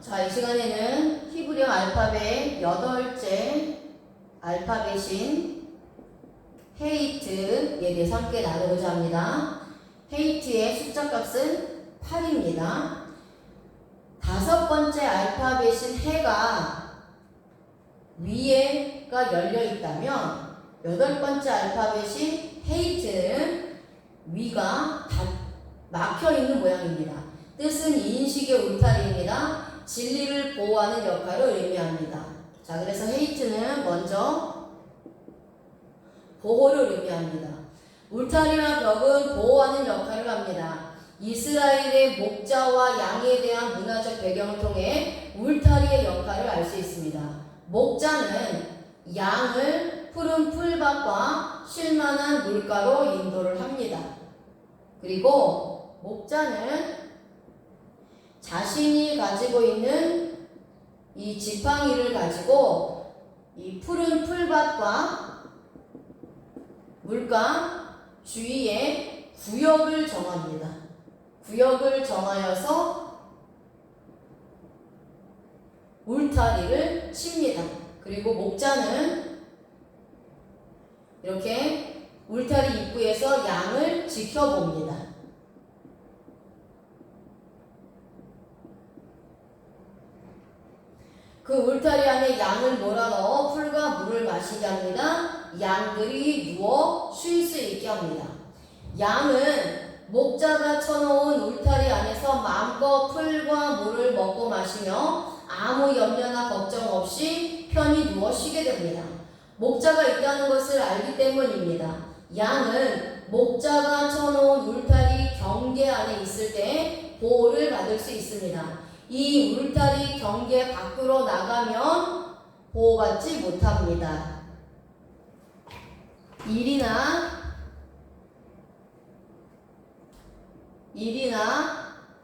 자, 이 시간에는 히브리어 알파벳 8째 알파벳인 헤이트에 대해서 함께 나누고자 합니다. 헤이트의 숫자 값은 8입니다. 5번째 알파벳인 해가 위에가 열려 있다면 8번째 알파벳인 헤이트는 위가 막혀 있는 모양입니다. 뜻은 인식의 울타리입니다. 진리를 보호하는 역할을 의미합니다. 자, 그래서 헤이트는 먼저 보호를 의미합니다. 울타리와 벽은 보호하는 역할을 합니다. 이스라엘의 목자와 양에 대한 문화적 배경을 통해 울타리의 역할을 알 수 있습니다. 목자는 양을 푸른 풀밭과 쉴만한 물가로 인도를 합니다. 그리고 목자는 자신이 가지고 있는 이 지팡이를 가지고 이 푸른 풀밭과 물가 주위에 구역을 정합니다. 구역을 정하여서 울타리를 칩니다. 그리고 목자는 이렇게 울타리 입구에서 양을 지켜봅니다. 그 울타리 안에 양을 몰아넣어 풀과 물을 마시게 합니다. 양들이 누워 쉴 수 있게 합니다. 양은 목자가 쳐놓은 울타리 안에서 마음껏 풀과 물을 먹고 마시며 아무 염려나 걱정 없이 편히 누워 쉬게 됩니다. 목자가 있다는 것을 알기 때문입니다. 양은 목자가 쳐놓은 울타리 경계 안에 있을 때 보호를 받을 수 있습니다. 이 울타리 경계 밖으로 나가면 보호받지 못합니다. 일이나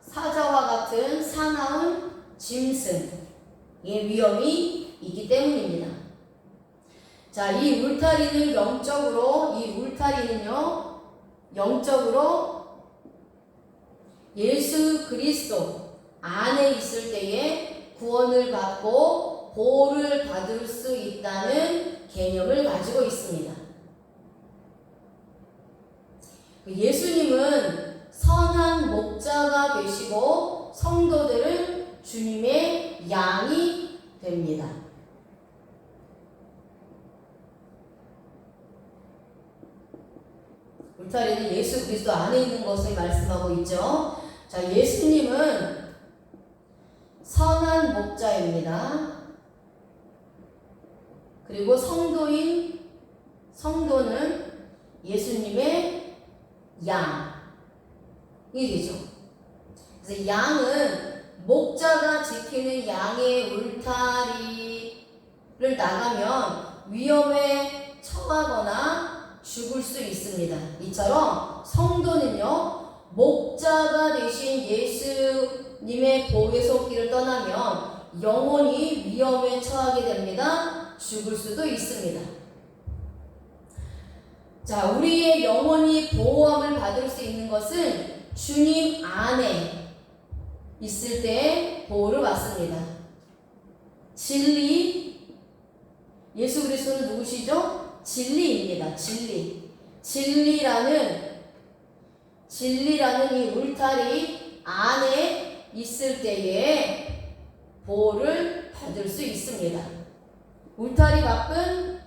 사자와 같은 사나운 짐승의 위험이 있기 때문입니다. 자, 이 울타리는 영적으로 예수 그리스도 안에 있을 때에 구원을 받고 보호를 받을 수 있다는 개념을 가지고 있습니다. 예수님은 선한 목자가 되시고 성도들은 주님의 양이 됩니다. 울타리는 예수 그리스도 안에 있는 것을 말씀하고 있죠. 자, 예수님은 선한 목자입니다. 그리고 성도는 예수님의 양이 되죠. 그래서 양은 목자가 지키는 양의 울타리를 나가면 위험에 처하거나 죽을 수 있습니다. 이처럼 성도는요, 목자가 되신 예수님의 보호의 손길을 떠나면 영원히 위험에 처하게 됩니다. 죽을 수도 있습니다. 자, 우리의 영원히 보호함을 받을 수 있는 것은 주님 안에 있을 때 보호를 받습니다. 진리, 예수 그리스도는 누구시죠? 진리입니다. 진리라는 이 울타리 안에 있을 때에 보호를 받을 수 있습니다. 울타리 밖으로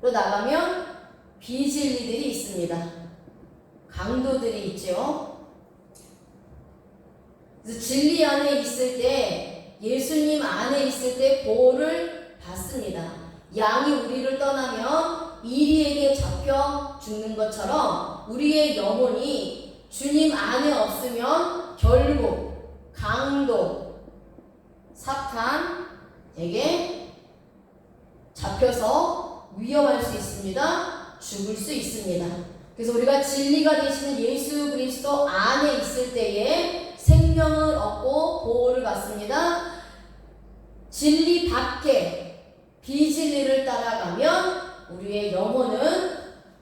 나가면 비진리들이 있습니다. 강도들이 있죠. 그래서 진리 안에 있을 때, 예수님 안에 있을 때 보호를 받습니다. 양이 우리를 떠나면 이리에게 잡혀 죽는 것처럼 우리의 영혼이 주님 안에 없으면 결국 강도, 사탄에게 잡혀서 위험할 수 있습니다. 죽을 수 있습니다. 그래서 우리가 진리가 되시는 예수 그리스도 안에 있을 때에 생명을 얻고 보호를 받습니다. 진리 밖에 비진리를 따라가면 우리의 영혼은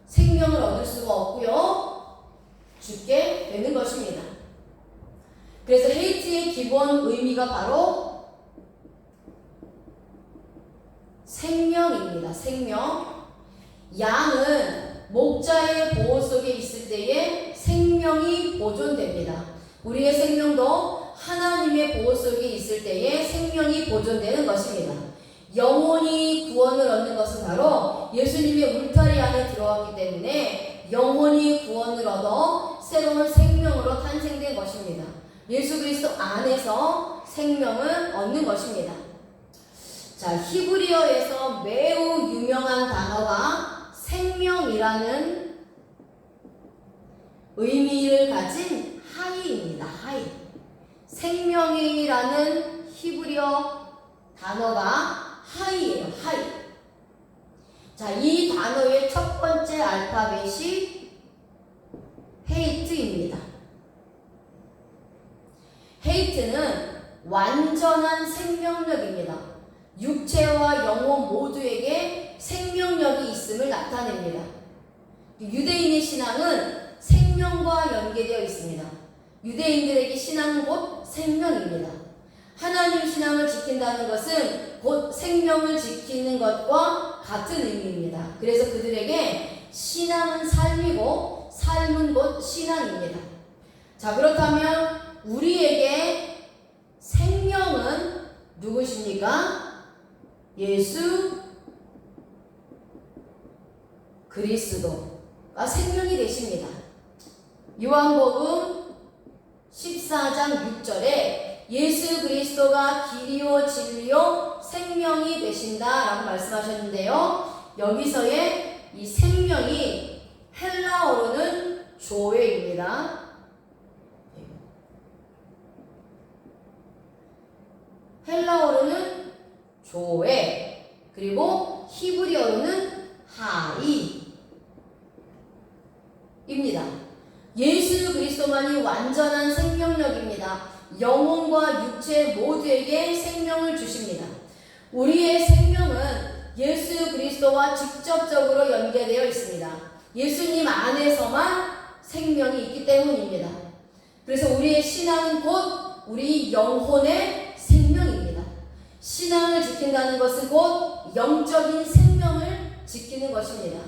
생명을 얻을 수가 없고요, 죽게 되는 것입니다. 그래서 hate의 기본 의미가 바로 생명입니다. 생명. 양은 목자의 보호 속에 있을 때에 생명이 보존됩니다. 우리의 생명도 하나님의 보호 속에 있을 때에 생명이 보존되는 것입니다. 영혼이 구원을 얻는 것은 바로 예수님의 울타리 안에 들어왔기 때문에 영혼이 구원을 얻어 새로운 생명으로 탄생된 것입니다. 예수 그리스도 안에서 생명을 얻는 것입니다. 자, 히브리어에서 매우 유명한 단어가 생명이라는 의미를 가진 하이입니다. 하이. 생명이라는 히브리어 단어가 하이예요. 하이. 자, 이 단어의 첫 번째 알파벳이 헤이트입니다. 헤이트는 완전한 생명력입니다. 육체와 영혼 모두에게 생명력이 있음을 나타냅니다. 유대인의 신앙은 생명과 연계되어 있습니다. 유대인들에게 신앙은 곧 생명입니다. 하나님 신앙을 지킨다는 것은 곧 생명을 지키는 것과 같은 의미입니다. 그래서 그들에게 신앙은 삶이고 삶은 곧 신앙입니다. 자, 그렇다면 우리에게 생명은 누구십니까? 예수 그리스도가 생명이 되십니다. 요한복음 14장 6절에 예수 그리스도가 길이요 진리요 생명이 되신다라고 말씀하셨는데요. 여기서의 이 생명이 헬라어로는 조에입니다. 헬라어로는 조에, 그리고 히브리어로는 하이입니다. 예수 그리스도만이 완전한 생명력입니다. 영혼과 육체 모두에게 생명을 주십니다. 우리의 생명은 예수 그리스도와 직접적으로 연계되어 있습니다. 예수님 안에서만 생명이 있기 때문입니다. 그래서 우리의 신앙은 곧 우리 영혼의 생명입니다. 신앙을 지킨다는 것은 곧 영적인 생명을 지키는 것입니다.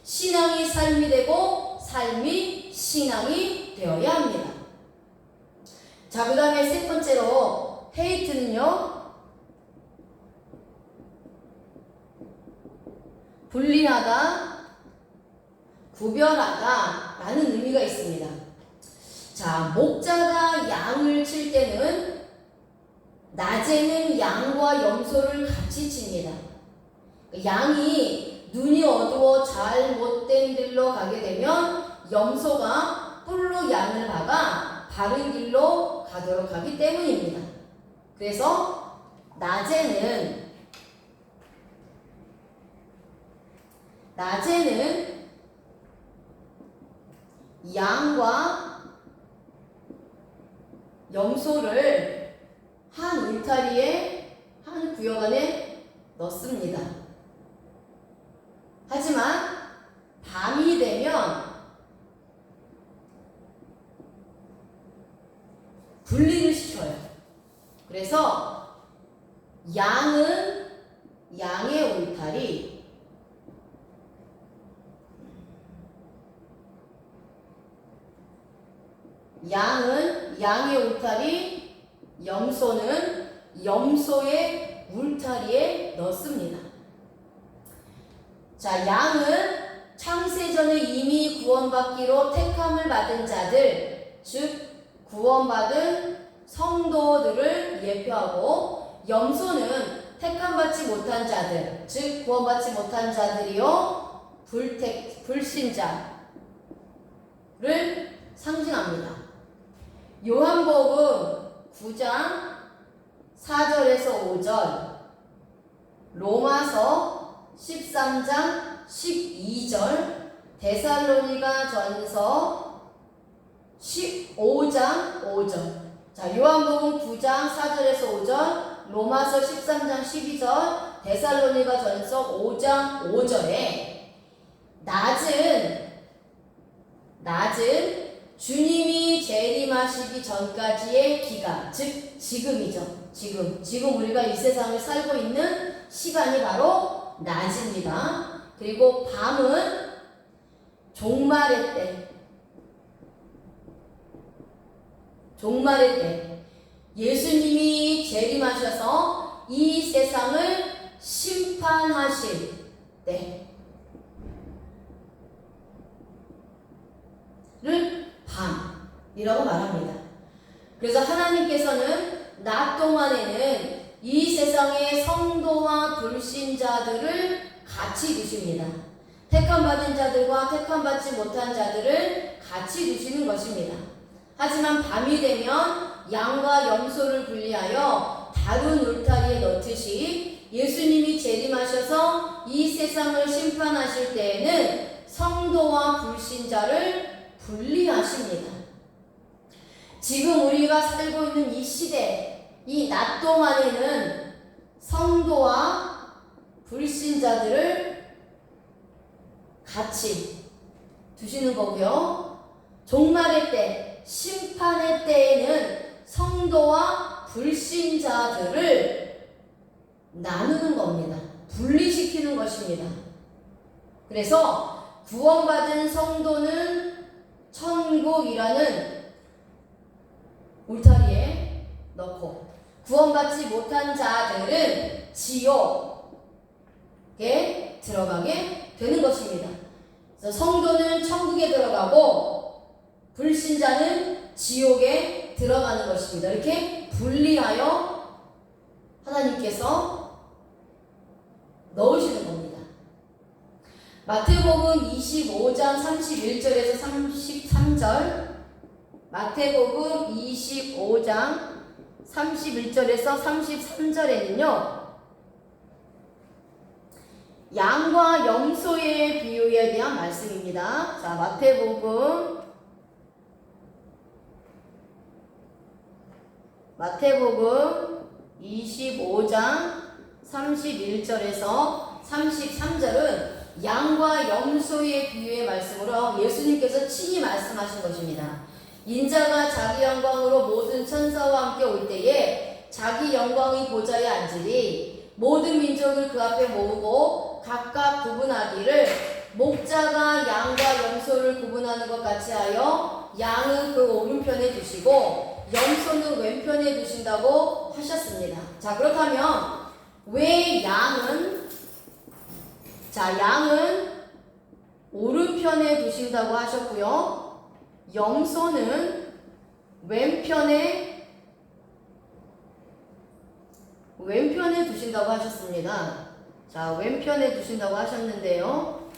신앙이 삶이 되고 삶이 신앙이 되어야 합니다. 자, 그 다음에 세 번째로 헤이트는요, 분리하다, 구별하다 라는 의미가 있습니다. 자, 목자가 양을 칠 때는 낮에는 양과 염소를 같이 칩니다. 양이 눈이 어두워 잘못된 길로 가게 되면 염소가 뿔로 양을 박아 바른 길로 가도록 하기 때문입니다. 그래서 낮에는 양과 염소를 한 울타리에, 한 구역 안에 넣습니다. 하지만 밤이 되면 분리를 시켜요. 그래서 양은 양의 울타리, 양은 양의 울타리, 염소는 염소의 울타리에 넣습니다. 자, 양은 창세전에 이미 구원받기로 택함을 받은 자들, 즉 구원받은 성도들을 예표하고, 염소는 택함받지 못한 자들, 즉 구원받지 못한 자들이요 불신자를 상징합니다. 요한복음 9장 4절에서 5절, 로마서 13장 12절, 데살로니가 전서 15장 5절. 자, 요한복음 9장 4절에서 5절, 로마서 13장 12절, 데살로니가 전서 5장 5절에 낮은 주님이 재림하시기 전까지의 기간, 즉 지금이죠. 지금 우리가 이 세상을 살고 있는 시간이 바로 낮입니다. 그리고 밤은 종말의 때. 종말의 때. 예수님이 재림하셔서 이 세상을 심판하실 때. 를 밤이라고 말합니다. 그래서 하나님께서는 낮 동안에는 이 세상의 성도와 불신자들을 같이 두십니다. 택함받은 자들과 택함받지 못한 자들을 같이 두시는 것입니다. 하지만 밤이 되면 양과 염소를 분리하여 다른 울타리에 넣듯이 예수님이 재림하셔서 이 세상을 심판하실 때에는 성도와 불신자를 분리하십니다. 지금 우리가 살고 있는 이 시대, 이 낮 동안에는 성도와 불신자들을 같이 두시는 거고요. 종말의 때, 심판의 때에는 성도와 불신자들을 나누는 겁니다. 분리시키는 것입니다. 그래서 구원받은 성도는 천국이라는 울타리에 넣고 구원받지 못한 자들은 지옥에 들어가게 되는 것입니다. 그래서 성도는 천국에 들어가고 불신자는 지옥에 들어가는 것입니다. 이렇게 분리하여 하나님께서 넣으시는 겁니다. 마태복음 25장 31절에서 33절, 마태복음 25장 31절에서 33절에는요, 양과 염소의 비유에 대한 말씀입니다. 자, 마태복음 25장 31절에서 33절은 양과 염소의 비유의 말씀으로 예수님께서 친히 말씀하신 것입니다. 인자가 자기 영광으로 모든 천사와 함께 올 때에 자기 영광의 보좌에 앉으리 모든 민족을 그 앞에 모으고 각각 구분하기를 목자가 양과 염소를 구분하는 것 같이 하여 양은 그 오른편에 두시고 염소는 왼편에 두신다고 하셨습니다. 자, 그렇다면 왜 양은 오른편에 두신다고 하셨고요. 염소는 왼편에 두신다고 하셨습니다. 자, 왼편에 두신다고 하셨는데요.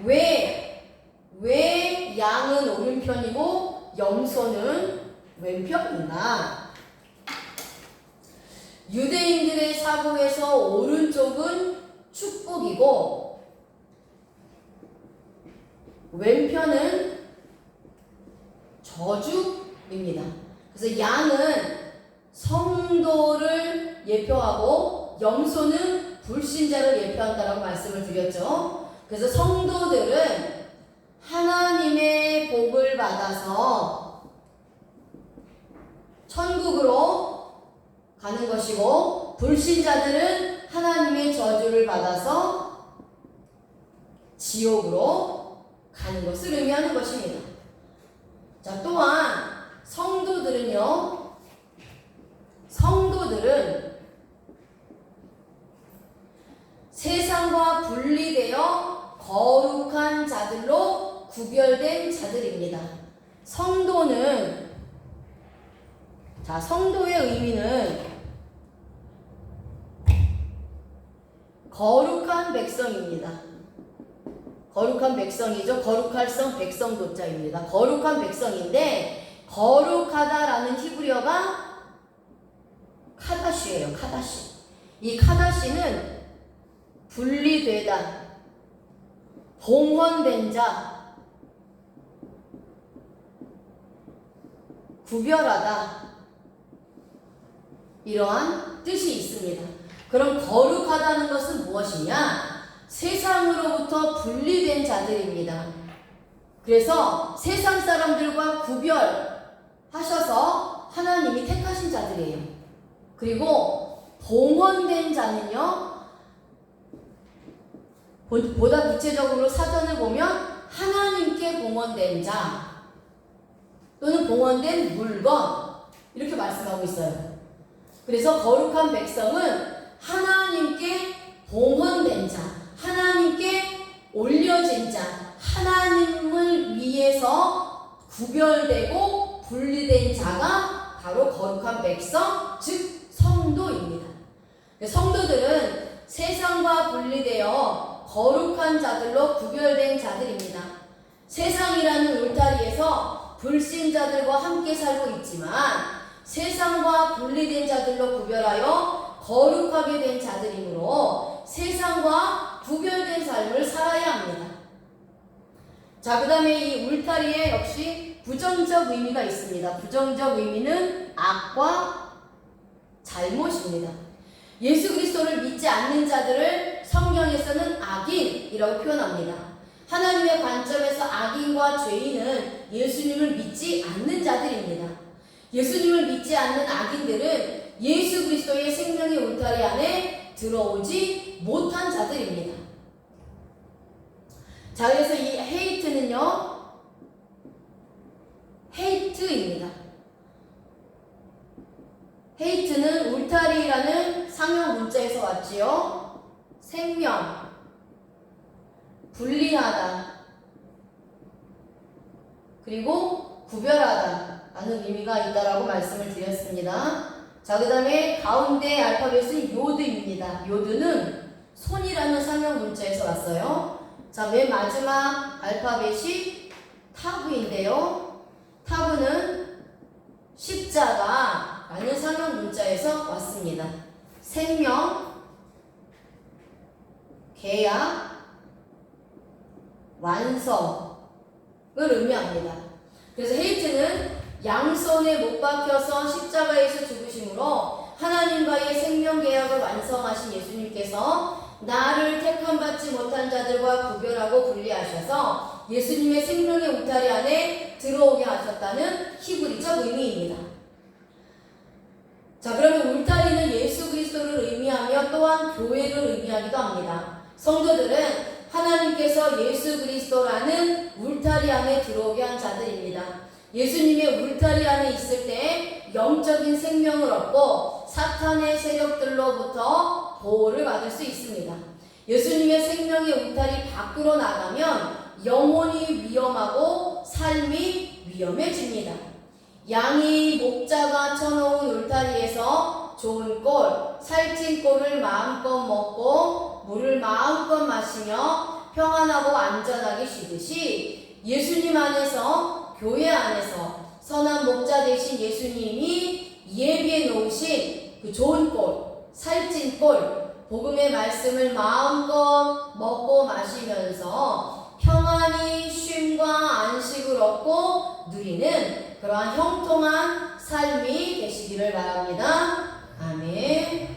왜 양은 오른편이고 염소는 왼편인가? 유대인들의 사고에서 오른쪽은 축복이고 왼편은 저주입니다. 그래서 양은 성도를 예표하고 염소는 불신자를 예표한다라고 말씀을 드렸죠. 그래서 성도들은 하나님의 복을 받아서 천국으로 가는 것이고 불신자들은 하나님의 저주를 받아서 지옥으로 가는 것을 의미하는 것입니다. 자, 또한 성도들은 세상과 분리되어 거룩한 자들로 구별된 자들입니다. 성도의 의미는 거룩한 백성입니다. 거룩한 백성이죠. 거룩할 성 백성도자입니다. 거룩한 백성인데 거룩하다라는 히브리어가 카다시예요. 카다시. 이 카다시는 분리되다, 봉헌된 자, 구별하다, 이러한 뜻이 있습니다. 그럼 거룩하다는 것은 무엇이냐? 세상으로부터 분리된 자들입니다. 그래서 세상 사람들과 구별하셔서 하나님이 택하신 자들이에요. 그리고 봉헌된 자는요, 보다 구체적으로 사전을 보면 하나님께 봉헌된 자 또는 봉헌된 물건 이렇게 말씀하고 있어요. 그래서 거룩한 백성은 하나님께 봉헌된 자, 하나님께 올려진 자, 하나님을 위해서 구별되고 분리된 자가 바로 거룩한 백성, 즉 성도입니다. 성도들은 세상과 분리되어 거룩한 자들로 구별된 자들입니다. 세상이라는 울타리에서 불신자들과 함께 살고 있지만 세상과 분리된 자들로 구별하여 거룩하게 된 자들이므로 세상과 구별된 삶을 살아야 합니다. 자, 그 다음에 이 울타리에 역시 부정적 의미가 있습니다. 부정적 의미는 악과 잘못입니다. 예수 그리스도를 믿지 않는 자들을 성경에서는 악인이라고 표현합니다. 하나님의 관점에서 악인과 죄인은 예수님을 믿지 않는 자들입니다. 예수님을 믿지 않는 악인들은 예수 그리스도의 생명의 울타리 안에 들어오지 못한 자들입니다. 자, 그래서 이 헤이트는요, 헤이트입니다. 헤이트는 울타리라는 상형 문자에서 왔지요. 생명, 분리하다, 그리고 구별하다 라는 의미가 있다라고 말씀을 드렸습니다. 자, 그 다음에 가운데 알파벳은 요드입니다. 요드는 손이라는 상형 문자에서 왔어요. 자, 맨 마지막 알파벳이 타브인데요. 타브는 십자가 라는 상형 문자에서 왔습니다. 생명, 계약, 완성을 의미합니다. 그래서 헤이트는 양손에 못 박혀서 십자가에서 죽으심으로 하나님과의 생명 계약을 완성하신 예수님께서 나를 택함받지 못한 자들과 구별하고 분리하셔서 예수님의 생명의 울타리 안에 들어오게 하셨다는 히브리적 의미입니다. 자, 그러면 울타리는 예수 그리스도를 의미하며 또한 교회를 의미하기도 합니다. 성도들은 하나님께서 예수 그리스도라는 울타리 안에 들어오게 한 자들입니다. 예수님의 울타리 안에 있을 때 영적인 생명을 얻고 사탄의 세력들로부터 보호를 받을 수 있습니다. 예수님의 생명의 울타리 밖으로 나가면 영혼이 위험하고 삶이 위험해집니다. 양이 목자가 쳐놓은 울타리에서 좋은 꼴, 살찐 꼴을 마음껏 먹고 물을 마음껏 마시며 평안하고 안전하게 쉬듯이 예수님 안에서, 교회 안에서 선한 목자 되신 예수님이 예비해 놓으신 그 좋은 꼴, 살찐 꼴, 복음의 말씀을 마음껏 먹고 마시면서 평안히 쉼과 안식을 얻고 누리는 그러한 형통한 삶이 되시기를 바랍니다. 아멘.